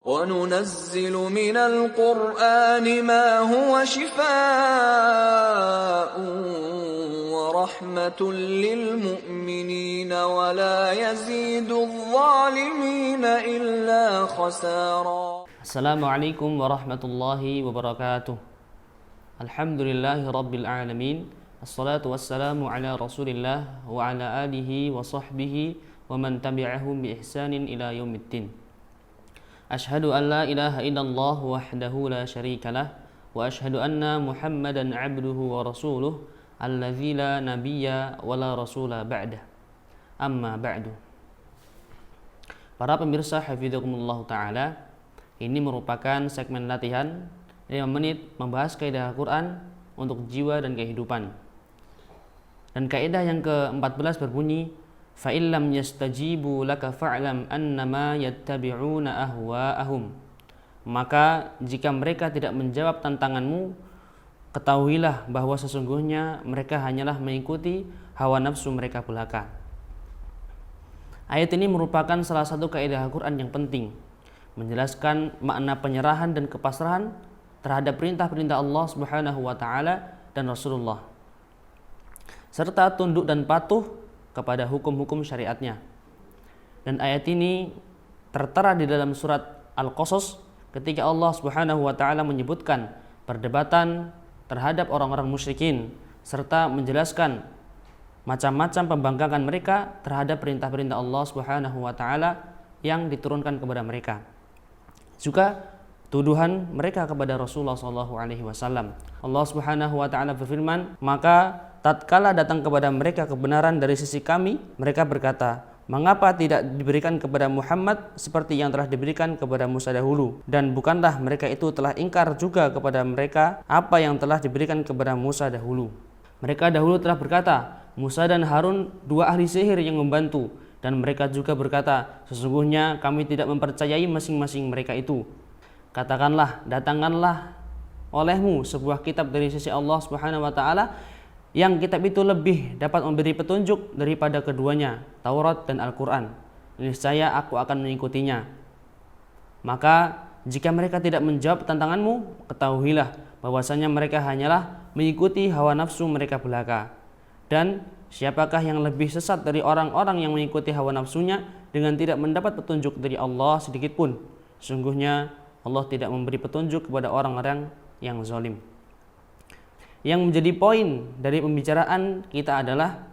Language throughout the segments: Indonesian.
وَنُنَزِّلُ مِنَ الْقُرْآنِ مَا هُوَ شِفَاءٌ وَرَحْمَةٌ لِّلْمُؤْمِنِينَ وَلَا يَزِيدُ الظَّالِمِينَ إِلَّا خَسَارًا. Assalamualaikum warahmatullahi wabarakatuh. Alhamdulillahi rabbil alamin. Assalatu wassalamu ala Rasulillah wa ala alihi wa sahbihi wa man tabi'ahum bi ihsanin ila yaumiddin. Ashhadu an la ilaha illallah wahdahu la syarikalah wa ashhadu anna Muhammadan abduhu wa rasuluh alladzi la nabiyya wa la rasula ba'dah. Amma ba'du. Para pemirsa hafizakumullah taala, ini merupakan segmen latihan 5 menit membahas kaidah Al-Quran untuk jiwa dan kehidupan. Dan kaidah yang ke-14 berbunyi, fa illam yastajibu laka fa'lam annama yattabi'una ahwa'ahum. Maka jika mereka tidak menjawab tantanganmu, ketahuilah bahwa sesungguhnya mereka hanyalah mengikuti hawa nafsu mereka belaka. Ayat ini merupakan salah satu kaidah Al-Quran yang penting, menjelaskan makna penyerahan dan kepasrahan terhadap perintah-perintah Allah Subhanahu wa taala dan Rasulullah, serta tunduk dan patuh kepada hukum-hukum syariatnya. Dan ayat ini tertera di dalam surat Al-Qasas ketika Allah Subhanahu wa taala menyebutkan perdebatan terhadap orang-orang musyrikin serta menjelaskan macam-macam pembangkangan mereka terhadap perintah-perintah Allah Subhanahu wa taala yang diturunkan kepada mereka. Juga tuduhan mereka kepada Rasulullah SAW. Allah Subhanahu wa taala berfirman, maka tatkala datang kepada mereka kebenaran dari sisi kami, mereka berkata, mengapa tidak diberikan kepada Muhammad seperti yang telah diberikan kepada Musa dahulu? Dan bukanlah mereka itu telah ingkar juga kepada mereka apa yang telah diberikan kepada Musa dahulu. Mereka dahulu telah berkata, Musa dan Harun dua ahli sihir yang membantu. Dan mereka juga berkata, sesungguhnya kami tidak mempercayai masing-masing mereka itu. Katakanlah, datangkanlah olehmu sebuah kitab dari sisi Allah Subhanahu wa taala, yang kitab itu lebih dapat memberi petunjuk daripada keduanya, Taurat dan Al-Quran. Niscaya aku akan mengikutinya. Maka jika mereka tidak menjawab tantanganmu, ketahuilah bahwasanya mereka hanyalah mengikuti hawa nafsu mereka belaka. Dan siapakah yang lebih sesat dari orang-orang yang mengikuti hawa nafsunya dengan tidak mendapat petunjuk dari Allah sedikit pun? Sungguhnya Allah tidak memberi petunjuk kepada orang-orang yang zalim. Yang menjadi poin dari pembicaraan kita adalah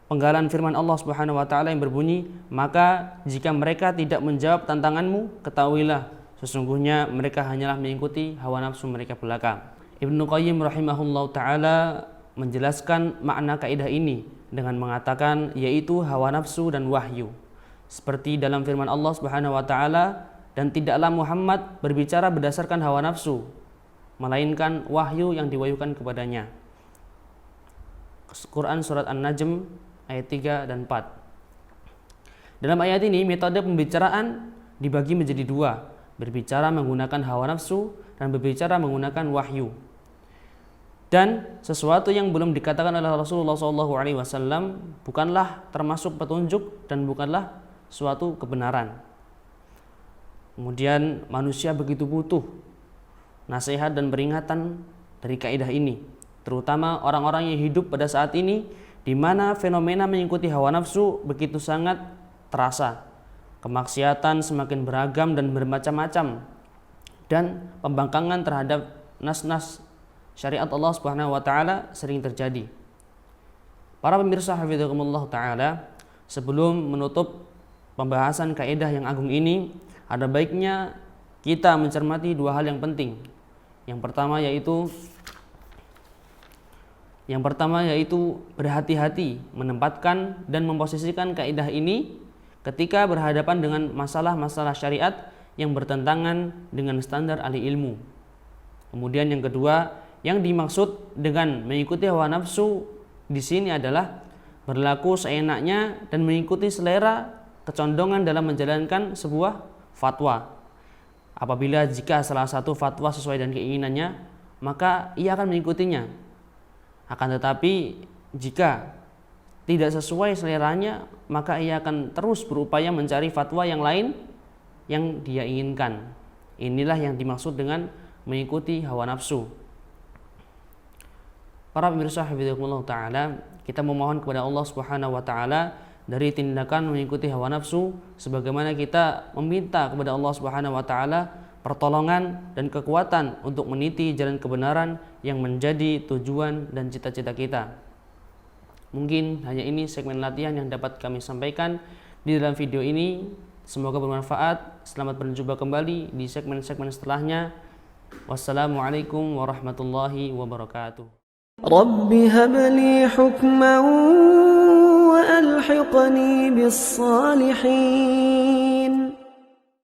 penggalan firman Allah Subhanahu wa taala yang berbunyi, maka jika mereka tidak menjawab tantanganmu, ketahuilah sesungguhnya mereka hanyalah mengikuti hawa nafsu mereka belaka. Ibnu Qayyim rahimahullah taala menjelaskan makna kaidah ini dengan mengatakan yaitu hawa nafsu dan wahyu. Seperti dalam firman Allah Subhanahu wa taala, dan tidaklah Muhammad berbicara berdasarkan hawa nafsu, melainkan wahyu yang diwahyukan kepadanya. Quran surat An-Najm ayat 3 dan 4. Dalam ayat ini metode pembicaraan dibagi menjadi dua, berbicara menggunakan hawa nafsu dan berbicara menggunakan wahyu. Dan sesuatu yang belum dikatakan oleh Rasulullah SAW bukanlah termasuk petunjuk dan bukanlah suatu kebenaran. Kemudian manusia begitu butuh nasihat dan peringatan dari kaidah ini, terutama orang-orang yang hidup pada saat ini di mana fenomena mengikuti hawa nafsu begitu sangat terasa. Kemaksiatan semakin beragam dan bermacam-macam, dan pembangkangan terhadap nas-nas syariat Allah Subhanahu wa taala sering terjadi. Para pemirsa hafizakumullah taala, sebelum menutup pembahasan kaidah yang agung ini, ada baiknya kita mencermati dua hal yang penting. Yang pertama yaitu berhati-hati menempatkan dan memposisikan kaidah ini ketika berhadapan dengan masalah-masalah syariat yang bertentangan dengan standar ahli ilmu. Kemudian yang kedua, yang dimaksud dengan mengikuti hawa nafsu di sini adalah berlaku seenaknya dan mengikuti selera kecondongan dalam menjalankan sebuah fatwa. Apabila jika salah satu fatwa sesuai dengan keinginannya, maka ia akan mengikutinya. Akan tetapi jika tidak sesuai seleranya, maka ia akan terus berupaya mencari fatwa yang lain yang dia inginkan. Inilah yang dimaksud dengan mengikuti hawa nafsu. Para pemirsa hafizakumullah taala, kita memohon kepada Allah Subhanahu wa taala dari tindakan mengikuti hawa nafsu, sebagaimana kita meminta kepada Allah Subhanahu wa taala pertolongan dan kekuatan untuk meniti jalan kebenaran yang menjadi tujuan dan cita-cita kita. Mungkin hanya ini segmen latihan yang dapat kami sampaikan di dalam video ini. Semoga bermanfaat. Selamat berjumpa kembali di segmen-segmen setelahnya. Wassalamualaikum warahmatullahi wabarakatuh. Rabbi habli hukman wa alhiqni bis salihin.